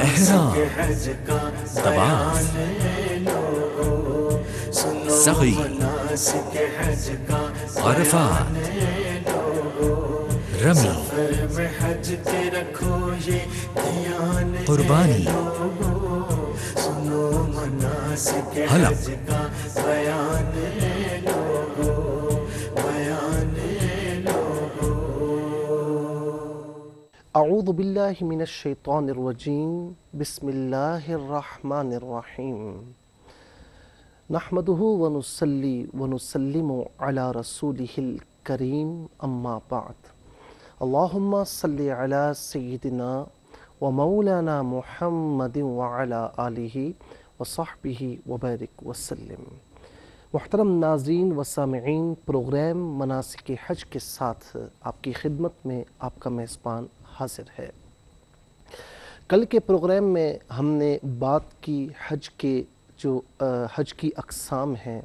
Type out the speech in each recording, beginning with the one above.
احرام، طواف، سعی، عرفات، رمی، قربانی، حلق، اعوذ باللہ من الشیطان الرجیم بسم اللہ الرحمن الرحیم نحمدہ ونصلی ونسلم علی رسولہ الکریم اما بعد اللہم صلی علی سیدنا ومولانا محمد وعلی آلہ وصحبہ وبارک وسلم۔ محترم ناظرین و سامعین، پروگرام مناسک حج کے ساتھ آپ کی خدمت میں آپ کا میزبان حاضر ہے۔ کل کے پروگرام میں ہم نے بات کی حج کے جو حج کی اقسام ہیں،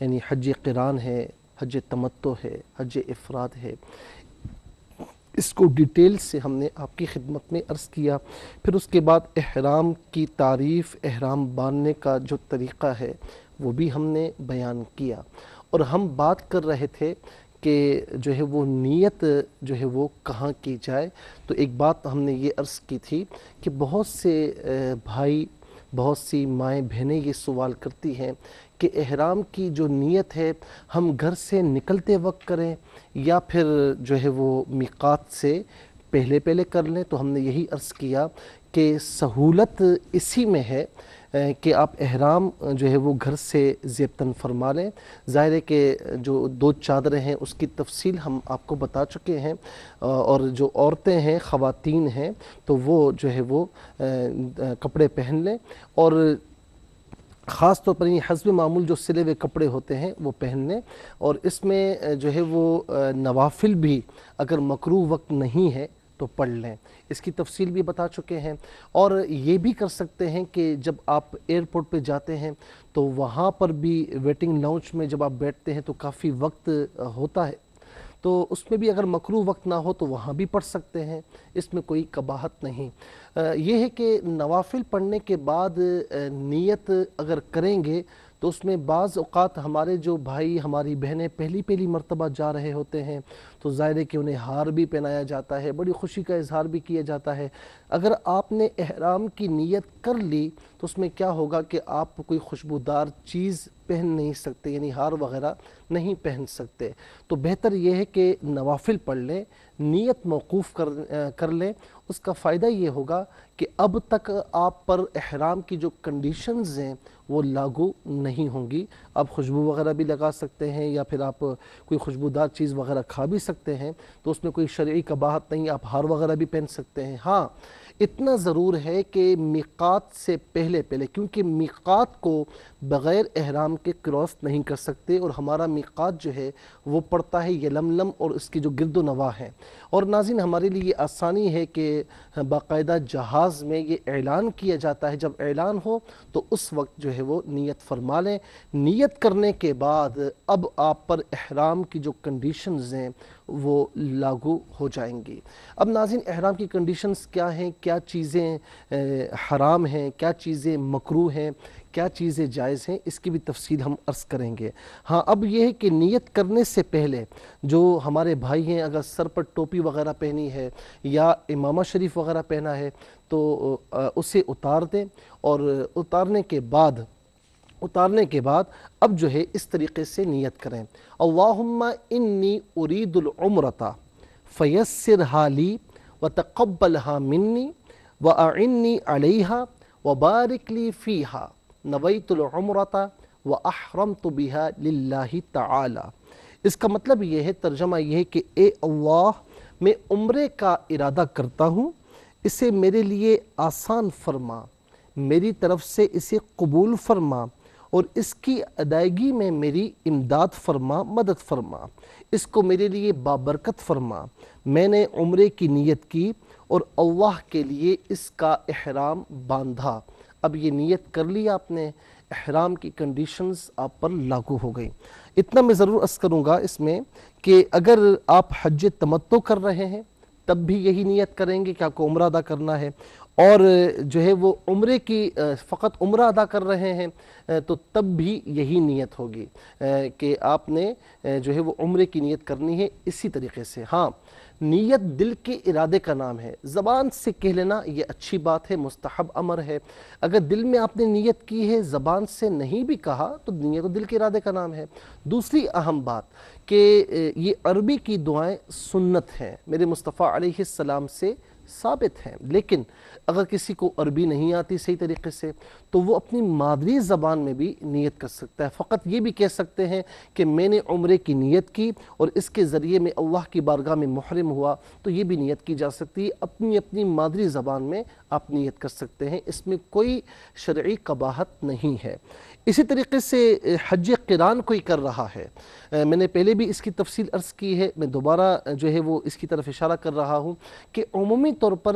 یعنی حج قران ہے، حج تمتع ہے، حج افراد ہے، اس کو ڈیٹیل سے ہم نے آپ کی خدمت میں عرض کیا۔ پھر اس کے بعد احرام کی تعریف، احرام باندھنے کا جو طریقہ ہے وہ بھی ہم نے بیان کیا، اور ہم بات کر رہے تھے کہ جو ہے وہ نیت جو ہے وہ کہاں کی جائے۔ تو ایک بات ہم نے یہ عرض کی تھی کہ بہت سے بھائی، بہت سی مائیں بہنیں یہ سوال کرتی ہیں کہ احرام کی جو نیت ہے ہم گھر سے نکلتے وقت کریں یا پھر جو ہے وہ میقات سے پہلے کر لیں۔ تو ہم نے یہی عرض کیا کہ سہولت اسی میں ہے کہ آپ احرام جو ہے وہ گھر سے زیبتاً فرما لیں۔ ظاہر ہے کہ جو دو چادریں ہیں اس کی تفصیل ہم آپ کو بتا چکے ہیں، اور جو عورتیں ہیں، خواتین ہیں، تو وہ جو ہے وہ کپڑے پہن لیں، اور خاص طور پر یہ حسب معمول جو سلے ہوئے کپڑے ہوتے ہیں وہ پہن لیں، اور اس میں جو ہے وہ نوافل بھی اگر مکروہ وقت نہیں ہے تو پڑھ لیں۔ اس کی تفصیل بھی بتا چکے ہیں، اور یہ بھی کر سکتے ہیں کہ جب آپ ایئرپورٹ پہ جاتے ہیں تو وہاں پر بھی ویٹنگ لاؤنج میں جب آپ بیٹھتے ہیں تو کافی وقت ہوتا ہے، تو اس میں بھی اگر مکروہ وقت نہ ہو تو وہاں بھی پڑھ سکتے ہیں، اس میں کوئی قباحت نہیں۔ یہ ہے کہ نوافل پڑھنے کے بعد نیت اگر کریں گے تو اس میں بعض اوقات ہمارے جو بھائی، ہماری بہنیں پہلی مرتبہ جا رہے ہوتے ہیں تو ظاہر ہے کہ انہیں ہار بھی پہنایا جاتا ہے، بڑی خوشی کا اظہار بھی کیا جاتا ہے۔ اگر آپ نے احرام کی نیت کر لی تو اس میں کیا ہوگا کہ آپ کوئی خوشبودار چیز پہن نہیں سکتے، یعنی ہار وغیرہ نہیں پہن سکتے۔ تو بہتر یہ ہے کہ نوافل پڑھ لیں، نیت موقوف کر لیں۔ اس کا فائدہ یہ ہوگا کہ اب تک آپ پر احرام کی جو کنڈیشنز ہیں وہ لاگو نہیں ہوں گی۔ آپ خوشبو وغیرہ بھی لگا سکتے ہیں، یا پھر آپ کوئی خوشبودار چیز وغیرہ کھا بھی سکتے ہیں، تو اس میں کوئی شرعی قباحت نہیں، آپ ہار وغیرہ بھی پہن سکتے ہیں۔ ہاں، اتنا ضرور ہے کہ میقات سے پہلے کیونکہ میقات کو بغیر احرام کے کراس نہیں کر سکتے، اور ہمارا میقات جو ہے وہ پڑتا ہے یلملم اور اس کی جو گرد و نواح ہے۔ اور ناظرین، ہمارے لیے یہ آسانی ہے کہ باقاعدہ جہاز میں یہ اعلان کیا جاتا ہے، جب اعلان ہو تو اس وقت جو ہے وہ نیت فرما لیں۔ نیت کرنے کے بعد اب آپ پر احرام کی جو کنڈیشنز ہیں وہ لاگو ہو جائیں گی۔ اب ناظرین، احرام کی کنڈیشنز کیا ہیں، کیا چیزیں حرام ہیں، کیا چیزیں مکروہ ہیں، کیا چیزیں جائز ہیں، اس کی بھی تفصیل ہم عرض کریں گے۔ ہاں، اب یہ ہے کہ نیت کرنے سے پہلے جو ہمارے بھائی ہیں اگر سر پر ٹوپی وغیرہ پہنی ہے یا امامہ شریف وغیرہ پہنا ہے تو اسے اتار دیں، اور اتارنے کے بعد اب جو ہے اس طریقے سے نیت کریں: اللہم انی ارید العمرۃ فیسرھا لی وتقبلھا منی واعنی علیھا وبارک لی فیھا نویت العمرۃ واحرمت بھا للہ تعالی۔ اس کا مطلب یہ ہے، ترجمہ یہ ہے کہ اے اللہ، میں عمرے کا ارادہ کرتا ہوں، اسے میرے لیے آسان فرما، میری طرف سے اسے قبول فرما، اور اس کی ادائیگی میں میری امداد فرما، مدد فرما، اس کو میرے لیے بابرکت فرما۔ میں نے عمرے کی نیت کی اور اللہ کے لیے اس کا احرام باندھا۔ اب یہ نیت کر لی آپ نے، احرام کی کنڈیشنز آپ پر لاگو ہو گئی۔ اتنا میں ضرور عرض کروں گا اس میں کہ اگر آپ حج تمتع کر رہے ہیں تب بھی یہی نیت کریں گے کہ آپ کو عمرہ ادا کرنا ہے، اور جو ہے وہ عمرے کی فقط عمرہ ادا کر رہے ہیں تو تب بھی یہی نیت ہوگی کہ آپ نے جو ہے وہ عمرے کی نیت کرنی ہے اسی طریقے سے۔ ہاں، نیت دل کے ارادے کا نام ہے، زبان سے کہہ لینا یہ اچھی بات ہے، مستحب امر ہے۔ اگر دل میں آپ نے نیت کی ہے، زبان سے نہیں بھی کہا تو نیت دل کے ارادے کا نام ہے۔ دوسری اہم بات کہ یہ عربی کی دعائیں سنت ہیں، میرے مصطفیٰ علیہ السلام سے ثابت ہیں، لیکن اگر کسی کو عربی نہیں آتی صحیح طریقے سے تو وہ اپنی مادری زبان میں بھی نیت کر سکتا ہے۔ فقط یہ بھی کہہ سکتے ہیں کہ میں نے عمرے کی نیت کی اور اس کے ذریعے میں اللہ کی بارگاہ میں محرم ہوا، تو یہ بھی نیت کی جا سکتی ہے، اپنی مادری زبان میں آپ نیت کر سکتے ہیں، اس میں کوئی شرعی قباحت نہیں ہے۔ اسی طریقے سے حج قران کوئی کر رہا ہے، میں نے پہلے بھی اس کی تفصیل عرض کی ہے، میں دوبارہ جو ہے وہ اس کی طرف اشارہ کر رہا ہوں کہ عمومی طور پر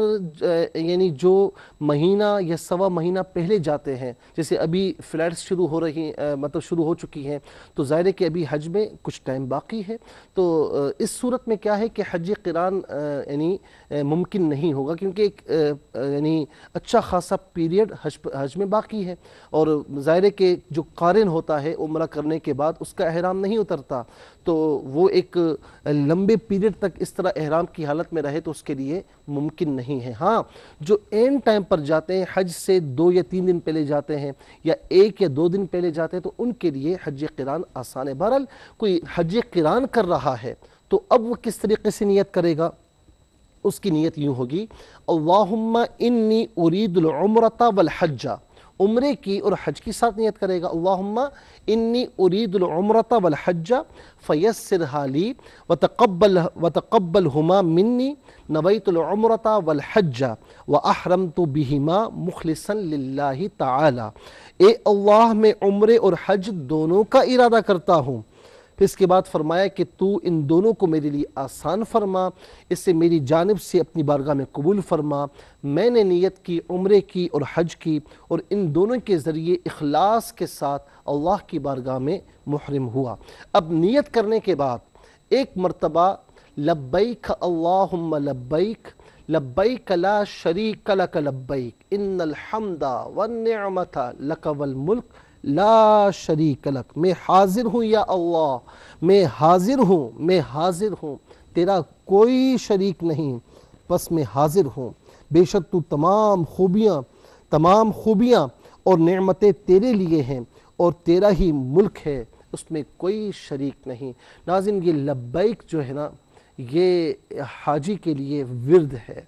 یعنی جو مہینہ یا سوا مہینہ پہلے جاتے ہیں، جیسے ابھی فلائٹس شروع ہو چکی ہیں، تو ظاہر ہے کہ ابھی حج میں کچھ ٹائم باقی ہے، تو اس صورت میں کیا ہے کہ حج قران یعنی ممکن نہیں ہوگا، کیونکہ ایک یعنی اچھا خاصا پیریڈ حج میں باقی ہے، اور ظاہر ہے کہ جو قارن ہوتا ہے عمرہ کرنے کے بعد اس کا احرام نہیں اترتا، تو وہ ایک لمبے پیریڈ تک اس طرح احرام کی حالت میں رہے تو اس کے لیے ممکن نہیں ہے۔ ہاں، جو اینڈ ٹائم پر جاتے ہیں، حج سے 2 یا 3 دن پہلے جاتے ہیں یا 1 یا 2 دن پہلے جاتے ہیں، تو ان کے لیے حج قران آسان ہے۔ بہرحال کوئی حج قران کر رہا ہے تو اب وہ کس طریقے سے نیت کرے گا؟ اس کی نیت یوں ہوگی، اللہم انی ارید العمرۃ والحج، عمرے کی اور حج کی ساتھ نیت کرے گا، اللہم انی ارید العمرۃ والحج فیسرھا لی وتقبلہما منی، نویت العمرۃ والحج واحرمت بہما مخلصا للہ تعالی۔ اے اللہ، میں عمرے اور حج دونوں کا ارادہ کرتا ہوں۔ پھر اس کے بعد فرمایا کہ تو ان دونوں کو میرے لیے آسان فرما، اس سے میری جانب سے اپنی بارگاہ میں قبول فرما۔ میں نے نیت کی عمرے کی اور حج کی، اور ان دونوں کے ذریعے اخلاص کے ساتھ اللہ کی بارگاہ میں محرم ہوا۔ اب نیت کرنے کے بعد ایک مرتبہ لبیک اللہم لبیک، لبیک لا شریک لک لبیک، ان الحمد والنعمت لک والملک لا شریک لک، میں حاضر ہوں یا اللہ، میں حاضر ہوں، تیرا کوئی شریک نہیں، بس میں حاضر ہوں، بے شک تو تمام خوبیاں اور نعمتیں تیرے لیے ہیں اور تیرا ہی ملک ہے، اس میں کوئی شریک نہیں۔ ناظرین، یہ لبیک جو ہے نا، یہ حاجی کے لیے ورد ہے،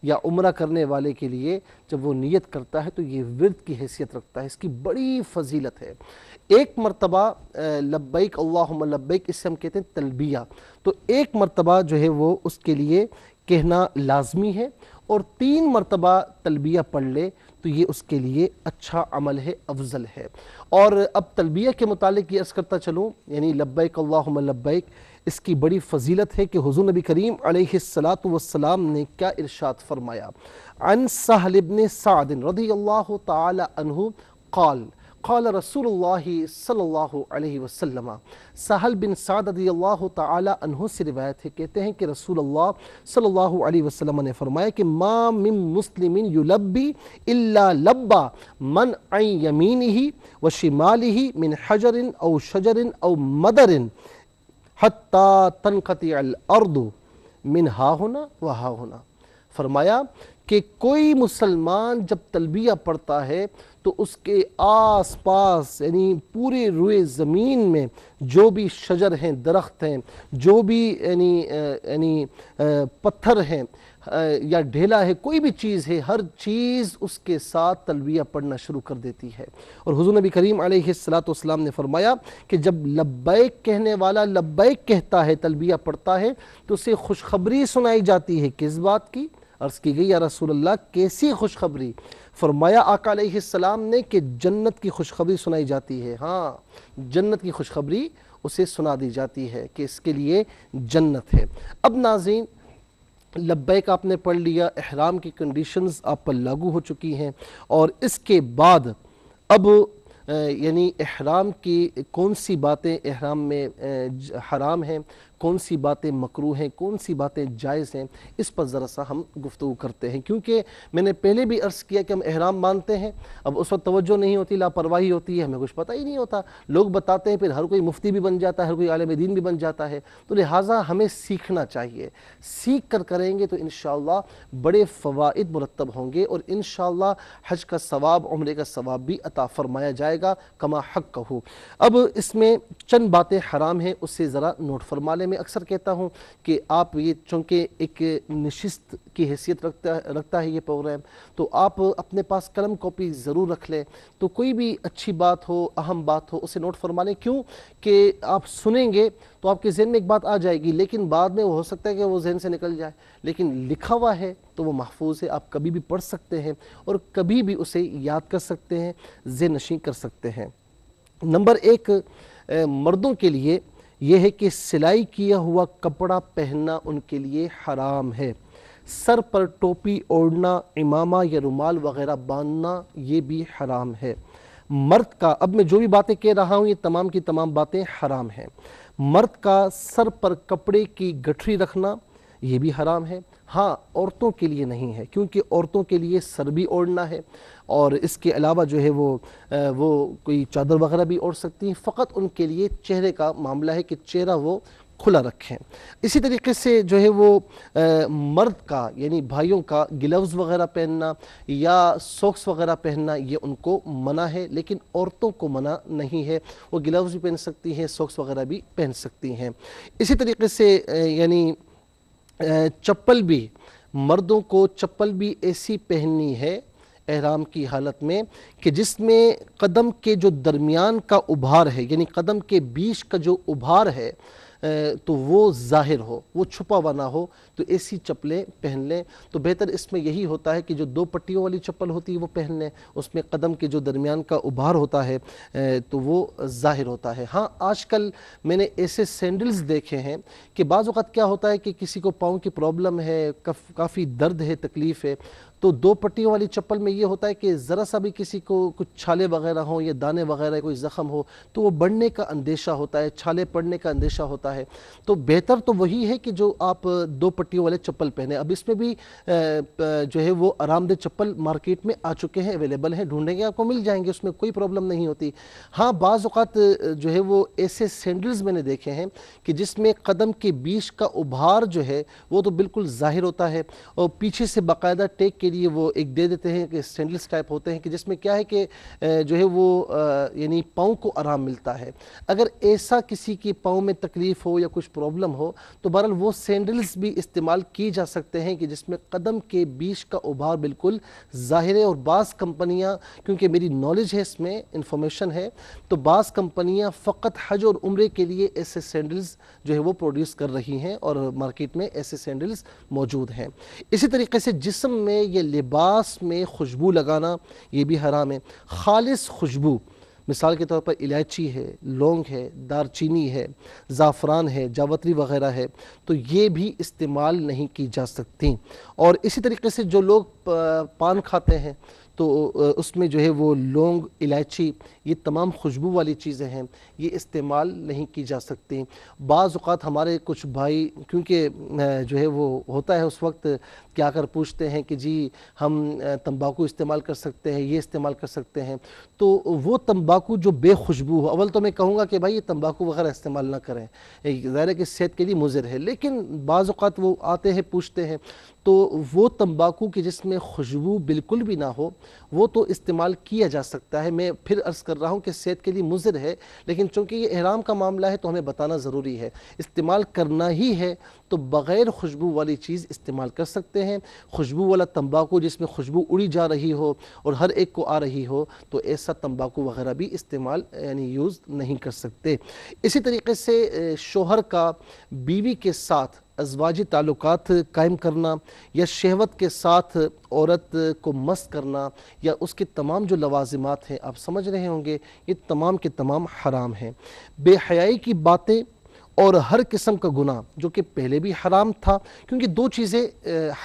یا عمرہ کرنے والے کے لیے جب وہ نیت کرتا ہے تو یہ ورد کی حیثیت رکھتا ہے، اس کی بڑی فضیلت ہے۔ ایک مرتبہ لبیک اللہم لبیک، اس سے ہم کہتے ہیں تلبیہ، تو ایک مرتبہ جو ہے وہ اس کے لیے کہنا لازمی ہے، اور 3 مرتبہ تلبیہ پڑھ لے تو یہ اس کے لیے اچھا عمل ہے، افضل ہے۔ اور اب تلبیہ کے متعلق یہ عرض کرتا چلوں، یعنی لبیک اللہم لبیک، اس کی بڑی فضیلت ہے کہ حضور نبی کریم علیہ السلام نے کیا ارشاد فرمایا۔ عن سہل بن سعد رضی اللہ تعالی عنہ قال قال رسول اللہ صلی اللہ علیہ وسلم، سہل بن سعد رضی اللہ تعالی عنہ سے روایت ہے، کہتے ہیں کہ رسول اللہ صلی اللہ علیہ وسلم نے فرمایا کہ ما من مسلم یلبی الا لبا من عن یمینہ وشمالہ من حجر او شجر او مدر حتی تنقطع الارض من ہا ہونا و ہا ہونا۔ فرمایا کہ کوئی مسلمان جب تلبیہ پڑھتا ہے تو اس کے آس پاس یعنی پورے روئے زمین میں جو بھی شجر ہیں، درخت ہیں، جو بھی یعنی پتھر ہیں یا ڈھیلا ہے، کوئی بھی چیز ہے، ہر چیز اس کے ساتھ تلبیہ پڑھنا شروع کر دیتی ہے۔ اور حضور نبی کریم علیہ السلام نے فرمایا کہ جب لبیک کہنے والا لبیک کہتا ہے، تلبیہ پڑھتا ہے، تو اسے خوشخبری سنائی جاتی ہے۔ کس بات کی؟ عرض کی گئی یا رسول اللہ کیسی خوشخبری؟ فرمایا آقا علیہ السلام نے کہ جنت کی خوشخبری سنائی جاتی ہے۔ ہاں، جنت کی خوشخبری اسے سنا دی جاتی ہے کہ اس کے لیے جنت ہے۔ اب ناظرین، لبیک آپ نے پڑھ لیا، احرام کی کنڈیشنز آپ پر لاگو ہو چکی ہیں، اور اس کے بعد اب یعنی احرام کی کون سی باتیں احرام میں حرام ہیں، کون سی باتیں مکروہ ہیں، کون سی باتیں جائز ہیں، اس پر ذرا سا ہم گفتگو کرتے ہیں، کیونکہ میں نے پہلے بھی عرض کیا کہ ہم احرام مانتے ہیں، اب اس وقت توجہ نہیں ہوتی، لاپرواہی ہوتی ہے، ہمیں کچھ پتہ ہی نہیں ہوتا، لوگ بتاتے ہیں، پھر ہر کوئی مفتی بھی بن جاتا ہے، ہر کوئی عالم دین بھی بن جاتا ہے، تو لہٰذا ہمیں سیکھنا چاہیے، سیکھ کر کریں گے تو انشاءاللہ بڑے فوائد مرتب ہوں گے، اور انشاءاللہ حج کا ثواب، عمرے کا ثواب بھی عطا فرمایا جائے گا کما حق کہو۔ اب اس میں چند باتیں حرام ہیں، اس سے ذرا نوٹ فرما لیں۔ میں اکثر کہتا ہوں کہ آپ یہ چونکہ ایک نشست کی حیثیت رکھتا ہے یہ پروگرام، تو آپ اپنے پاس قلم کاپی ضرور رکھ لیں، تو کوئی بھی اچھی بات ہو، اہم بات ہو، اسے نوٹ فرما لیں، کیوں کہ آپ سنیں گے تو آپ کے ذہن میں ایک بات آ جائے گی، لیکن بعد میں وہ ہو سکتا ہے کہ وہ ذہن سے نکل جائے، لیکن لکھا ہوا ہے تو وہ محفوظ ہے، آپ کبھی بھی پڑھ سکتے ہیں اور کبھی بھی اسے یاد کر سکتے ہیں، ذہن نشین کر سکتے ہیں۔ نمبر ایک، مردوں کے لیے یہ ہے کہ سلائی کیا ہوا کپڑا پہننا ان کے لیے حرام ہے، سر پر ٹوپی اوڑھنا، امامہ یا رومال وغیرہ باندھنا یہ بھی حرام ہے۔ مرد کا، اب میں جو بھی باتیں کہہ رہا ہوں یہ تمام کی تمام باتیں حرام ہیں۔ مرد کا سر پر کپڑے کی گٹھری رکھنا یہ بھی حرام ہے، ہاں عورتوں کے لیے نہیں ہے، کیونکہ عورتوں کے لیے سر بھی اوڑھنا ہے، اور اس کے علاوہ جو ہے وہ کوئی چادر وغیرہ بھی اوڑھ سکتی ہیں، فقط ان کے لیے چہرے کا معاملہ ہے کہ چہرہ وہ کھلا رکھیں۔ اسی طریقے سے جو ہے وہ مرد کا یعنی بھائیوں کا گلوز وغیرہ پہننا یا سوکس وغیرہ پہننا یہ ان کو منع ہے، لیکن عورتوں کو منع نہیں ہے، وہ گلوز بھی پہن سکتی ہیں، سوکس وغیرہ بھی پہن سکتی ہیں۔ اسی طریقے سے یعنی چپل بھی، مردوں کو چپل بھی ایسی پہننی ہے احرام کی حالت میں کہ جس میں قدم کے جو درمیان کا ابھار ہے، یعنی قدم کے بیچ کا جو ابھار ہے تو وہ ظاہر ہو، وہ چھپا ہوا نہ ہو، تو ایسی چپلیں پہن لیں۔ تو بہتر اس میں یہی ہوتا ہے کہ جو دو پٹیوں والی چپل ہوتی ہے وہ پہن لیں، اس میں قدم کے جو درمیان کا ابھار ہوتا ہے تو وہ ظاہر ہوتا ہے۔ ہاں آج کل میں نے ایسے سینڈلز دیکھے ہیں کہ بعض اوقات کیا ہوتا ہے کہ کسی کو پاؤں کی پرابلم ہے، کافی درد ہے، تکلیف ہے، تو دو پٹیوں والی چپل میں یہ ہوتا ہے کہ ذرا سا بھی کسی کو کچھ چھالے وغیرہ ہوں یا دانے وغیرہ کوئی زخم ہو تو وہ بڑھنے کا اندیشہ ہوتا ہے، چھالے پڑنے کا اندیشہ ہوتا ہے، تو بہتر تو وہی ہے کہ جو آپ دو پٹیوں والے چپل پہنیں۔ اب اس میں بھی جو ہے وہ آرام دہ چپل مارکیٹ میں آ چکے ہیں، اویلیبل ہیں، ڈھونڈیں گے آپ کو مل جائیں گے، اس میں کوئی پرابلم نہیں ہوتی۔ ہاں بعض اوقات جو ہے وہ ایسے سینڈلز میں نے دیکھے ہیں کہ جس میں قدم کے بیچ کا ابھار جو ہے وہ تو بالکل ظاہر ہوتا ہے، اور پیچھے سے باقاعدہ ٹیک کے لیے وہ ایک دے دیتے ہیں کہ سینڈلز ٹائپ ہوتے ہیں کہ جس میں کیا ہے کہ جو ہے وہ یعنی پاؤں کو آرام ملتا ہے۔ اگر ایسا کسی کی پاؤں میں تکلیف ہو یا کچھ پرابلم ہو تو بہرحال وہ سینڈلز بھی استعمال کی جا سکتے ہیں کہ جس میں قدم کے بیچ کا ابھار بالکل ظاہر ہے، اور بعض کمپنیاں، کیونکہ میری نالج ہے اس میں، انفارمیشن ہے، تو بعض کمپنیاں فقط حج اور عمرے کے لیے ایسے سینڈلز جو ہے وہ پروڈیوس کر رہی ہیں، اور مارکیٹ میں ایسے سینڈلز موجود ہیں۔ اسی طریقے سے جسم میں یا لباس میں خوشبو لگانا یہ بھی حرام ہے۔ خالص خوشبو، مثال کے طور پر الائچی ہے، لونگ ہے، دار چینی ہے، زعفران ہے، جاوتری وغیرہ ہے، تو یہ بھی استعمال نہیں کی جا سکتی۔ اور اسی طریقے سے جو لوگ پان کھاتے ہیں تو اس میں جو ہے وہ لونگ، الائچی، یہ تمام خوشبو والی چیزیں ہیں، یہ استعمال نہیں کی جا سکتی۔ بعض اوقات ہمارے کچھ بھائی، کیونکہ جو ہے وہ ہوتا ہے اس وقت کیا کر پوچھتے ہیں کہ جی ہم تمباکو استعمال کر سکتے ہیں، یہ استعمال کر سکتے ہیں، تو وہ تمباکو جو بے خوشبو ہو، اول تو میں کہوں گا کہ بھائی یہ تمباکو وغیرہ استعمال نہ کریں، ظاہر ہے کہ صحت کے لیے مضر ہے، لیکن بعض اوقات وہ آتے ہیں پوچھتے ہیں، تو وہ تمباکو کی جس میں خوشبو بالکل بھی نہ ہو وہ تو استعمال کیا جا سکتا ہے۔ میں پھر عرض کر رہا ہوں کہ صحت کے لیے مضر ہے، لیکن چونکہ یہ احرام کا معاملہ ہے تو ہمیں بتانا ضروری ہے، استعمال کرنا ہی ہے تو بغیر خوشبو والی چیز استعمال کر سکتے ہیں۔ خوشبو والا تمباکو جس میں خوشبو اڑی جا رہی ہو اور ہر ایک کو آ رہی ہو تو ایسا تمباکو وغیرہ بھی استعمال یعنی یوز نہیں کر سکتے۔ اسی طریقے سے شوہر کا بیوی کے ساتھ ازواجی تعلقات قائم کرنا یا شہوت کے ساتھ عورت کو مست کرنا یا اس کے تمام جو لوازمات ہیں آپ سمجھ رہے ہوں گے، یہ تمام کے تمام حرام ہیں۔ بے حیائی کی باتیں اور ہر قسم کا گناہ جو کہ پہلے بھی حرام تھا، کیونکہ دو چیزیں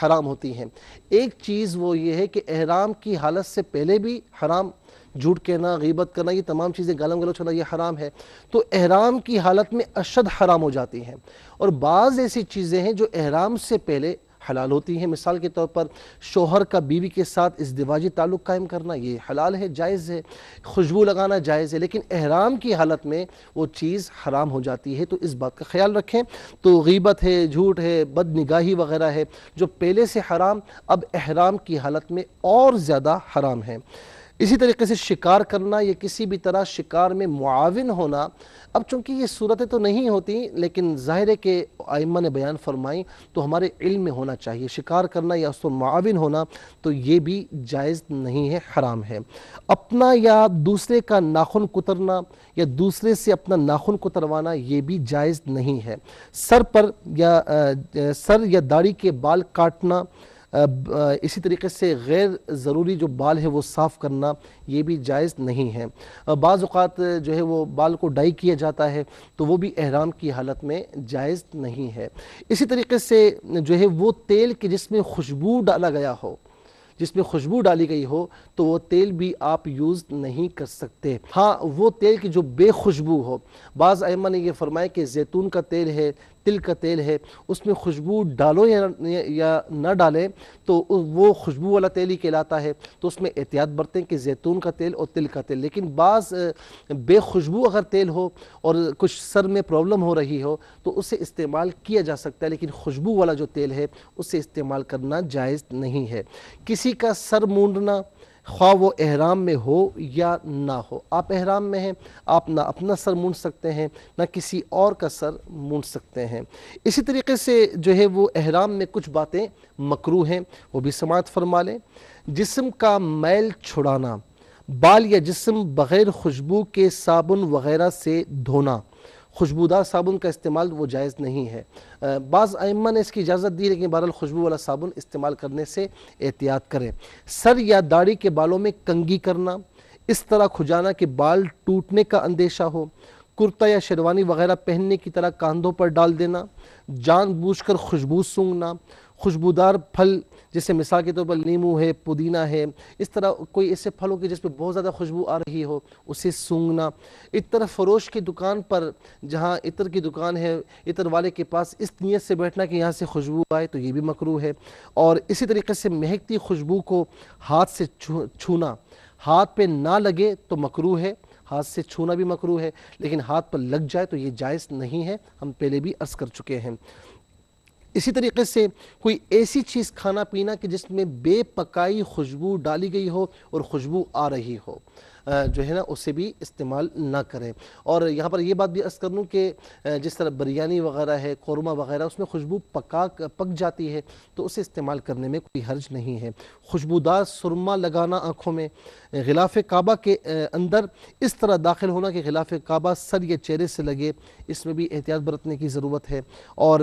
حرام ہوتی ہیں۔ ایک چیز وہ یہ ہے کہ احرام کی حالت سے پہلے بھی حرام جھوٹ کہنا، غیبت کرنا، یہ تمام چیزیں، گالم گلوچ کرنا، یہ حرام ہے، تو احرام کی حالت میں اشد حرام ہو جاتی ہیں۔ اور بعض ایسی چیزیں ہیں جو احرام سے پہلے حلال ہوتی ہیں، مثال کے طور پر شوہر کا بیوی کے ساتھ ازدواجی تعلق قائم کرنا، یہ حلال ہے، جائز ہے، خوشبو لگانا جائز ہے، لیکن احرام کی حالت میں وہ چیز حرام ہو جاتی ہے، تو اس بات کا خیال رکھیں۔ تو غیبت ہے، جھوٹ ہے، بد نگاہی وغیرہ ہے، جو پہلے سے حرام اب احرام کی حالت میں اور زیادہ حرام ہے۔ اسی طریقے سے شکار کرنا یا کسی بھی طرح شکار میں معاون ہونا، اب چونکہ یہ صورتیں تو نہیں ہوتی لیکن ظاہر ہے کہ ائمہ نے بیان فرمائی تو ہمارے علم میں ہونا چاہیے، شکار کرنا یا اس پر معاون ہونا تو یہ بھی جائز نہیں ہے، حرام ہے۔ اپنا یا دوسرے کا ناخن کترنا یا دوسرے سے اپنا ناخن کتروانا یہ بھی جائز نہیں ہے۔ سر یا داڑھی کے بال کاٹنا، اسی طریقے سے غیر ضروری جو بال ہے وہ صاف کرنا یہ بھی جائز نہیں ہے۔ بعض اوقات جو ہے وہ بال کو ڈائی کیا جاتا ہے تو وہ بھی احرام کی حالت میں جائز نہیں ہے۔ اسی طریقے سے جو ہے وہ تیل کہ جس میں خوشبو ڈالا گیا ہو، جس میں خوشبو ڈالی گئی ہو تو وہ تیل بھی آپ یوز نہیں کر سکتے۔ ہاں وہ تیل کی جو بے خوشبو ہو، بعض ائمہ نے یہ فرمایا کہ زیتون کا تیل ہے، تل کا تیل ہے، اس میں خوشبو ڈالو یا نہ ڈالیں تو وہ خوشبو والا تیل ہی کہلاتا ہے، تو اس میں احتیاط برتیں کہ زیتون کا تیل اور تل کا تیل۔ لیکن بعض بے خوشبو اگر تیل ہو اور کچھ سر میں پرابلم ہو رہی ہو تو اسے استعمال کیا جا سکتا ہے، لیکن خوشبو والا جو تیل ہے اسے استعمال کرنا جائز نہیں ہے۔ کسی کا سر مونڈنا، خواہ وہ احرام میں ہو یا نہ ہو، آپ احرام میں ہیں، آپ نہ اپنا سر مونڈ سکتے ہیں نہ کسی اور کا سر مونڈ سکتے ہیں۔ اسی طریقے سے جو ہے وہ احرام میں کچھ باتیں مکروہ ہیں، وہ بھی سماعت فرما لیں۔ جسم کا میل چھڑانا، بال یا جسم بغیر خوشبو کے صابن وغیرہ سے دھونا، خوشبودار صابن کا استعمال وہ جائز نہیں ہے۔ بعض ائمہ نے اس کی اجازت دی لیکن بہرحال خوشبو والا صابن استعمال کرنے سے احتیاط کریں۔ سر یا داڑھی کے بالوں میں کنگھی کرنا، اس طرح کھجانا کہ بال ٹوٹنے کا اندیشہ ہو، کرتا یا شیروانی وغیرہ پہننے کی طرح کاندھوں پر ڈال دینا، جان بوجھ کر خوشبو سونگھنا، خوشبودار پھل جیسے مثال کے طور پر لیمو ہے، پودینہ ہے، اس طرح کوئی ایسے پھل ہو کہ جس پہ بہت زیادہ خوشبو آ رہی ہو اسے سونگھنا، عطر فروش کی دکان پر جہاں عطر کی دکان ہے عطر والے کے پاس اس نیت سے بیٹھنا کہ یہاں سے خوشبو آئے تو یہ بھی مکروہ ہے۔ اور اسی طریقے سے مہکتی خوشبو کو ہاتھ سے چھونا، ہاتھ پہ نہ لگے تو مکروہ ہے، ہاتھ سے چھونا بھی مکروہ ہے، لیکن ہاتھ پر لگ جائے تو یہ جائز نہیں ہے، ہم پہلے بھی عرض کر چکے ہیں۔ اسی طریقے سے کوئی ایسی چیز کھانا پینا کہ جس میں بے پکائی خوشبو ڈالی گئی ہو اور خوشبو آ رہی ہو، جو ہے نا اسے بھی استعمال نہ کریں۔ اور یہاں پر یہ بات بھی عرض کر لوں کہ جس طرح بریانی وغیرہ ہے، قورمہ وغیرہ، اس میں خوشبو پک جاتی ہے تو اسے استعمال کرنے میں کوئی حرج نہیں ہے۔ خوشبودار سرما لگانا آنکھوں میں، غلاف کعبہ کے اندر اس طرح داخل ہونا کہ غلاف کعبہ سر یا چہرے سے لگے، اس میں بھی احتیاط برتنے کی ضرورت ہے۔ اور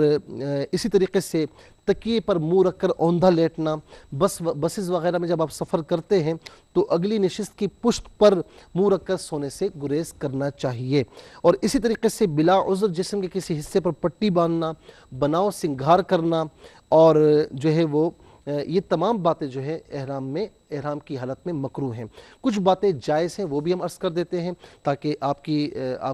اسی طریقے سے تکیے پر منہ رکھ کر اوندھا لیٹنا، بسز وغیرہ میں جب آپ سفر کرتے ہیں تو اگلی نشست کی پشت پر منہ رکھ کر سونے سے گریز کرنا چاہیے۔ اور اسی طریقے سے بلا عذر جسم کے کسی حصے پر پٹی باندھنا، بناؤ سنگھار کرنا، اور جو ہے وہ یہ تمام باتیں جو ہے احرام کی حالت میں مکروہ ہیں۔ کچھ باتیں جائز ہیں وہ بھی ہم عرض کر دیتے ہیں تاکہ آپ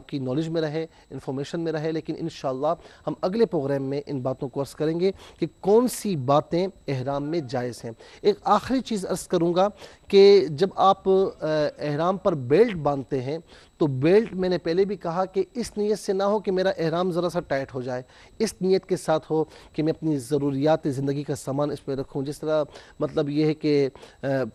کی نالج میں رہے، انفارمیشن میں رہے، لیکن انشاءاللہ ہم اگلے پروگرام میں ان باتوں کو عرض کریں گے کہ کون سی باتیں احرام میں جائز ہیں۔ ایک آخری چیز عرض کروں گا کہ جب آپ احرام پر بیلٹ باندھتے ہیں تو بیلٹ میں نے پہلے بھی کہا کہ اس نیت سے نہ ہو کہ میرا احرام ذرا سا ٹائٹ ہو جائے، اس نیت کے ساتھ ہو کہ میں اپنی ضروریات زندگی کا سامان اس پہ رکھوں۔ جس طرح مطلب یہ ہے کہ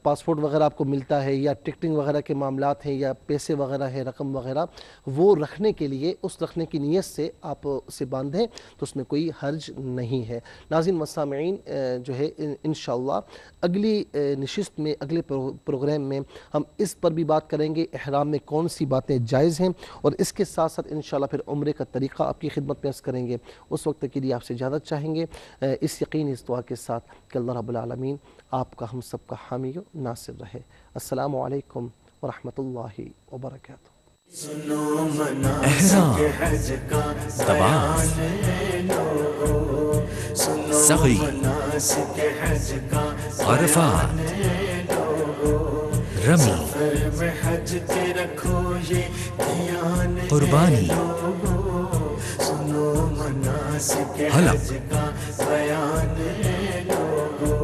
پاسپورٹ وغیرہ آپ کو ملتا ہے یا ٹکٹنگ وغیرہ کے معاملات ہیں یا پیسے وغیرہ ہے، رقم وغیرہ، وہ رکھنے کے لیے اس رکھنے کی نیت سے آپ اسے باندھیں تو اس میں کوئی حرج نہیں ہے۔ ناظرین و سامعین، جو ہے انشاءاللہ اگلی نشست میں، اگلے پروگرام میں ہم اس پر بھی بات کریں گے احرام میں کون سی باتیں جائز ہیں، اور اس کے ساتھ ساتھ انشاءاللہ پھر عمرے کا طریقہ آپ کی خدمت میں عرض کریں گے۔ اس وقت کے لیے آپ سے اجازت چاہیں گے اس یقین، اس دعا کے ساتھ کہ اللہ رب العالمین آپ کا، ہم سب کا حامی و ناصر رہے۔ السلام علیکم ورحمۃ اللہ وبرکاتہ۔ احرام، طواف، سعی، عرفات، رمی، میں حج کے رکھو یہ دھیان قربانی، سنو مناسک حلق، حج کا بیان ہے لوگو،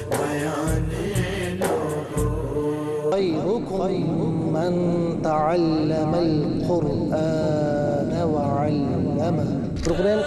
بیان ہے لوگو۔ خیرکم من تعلم القرآن وعلمہ۔ پروگرام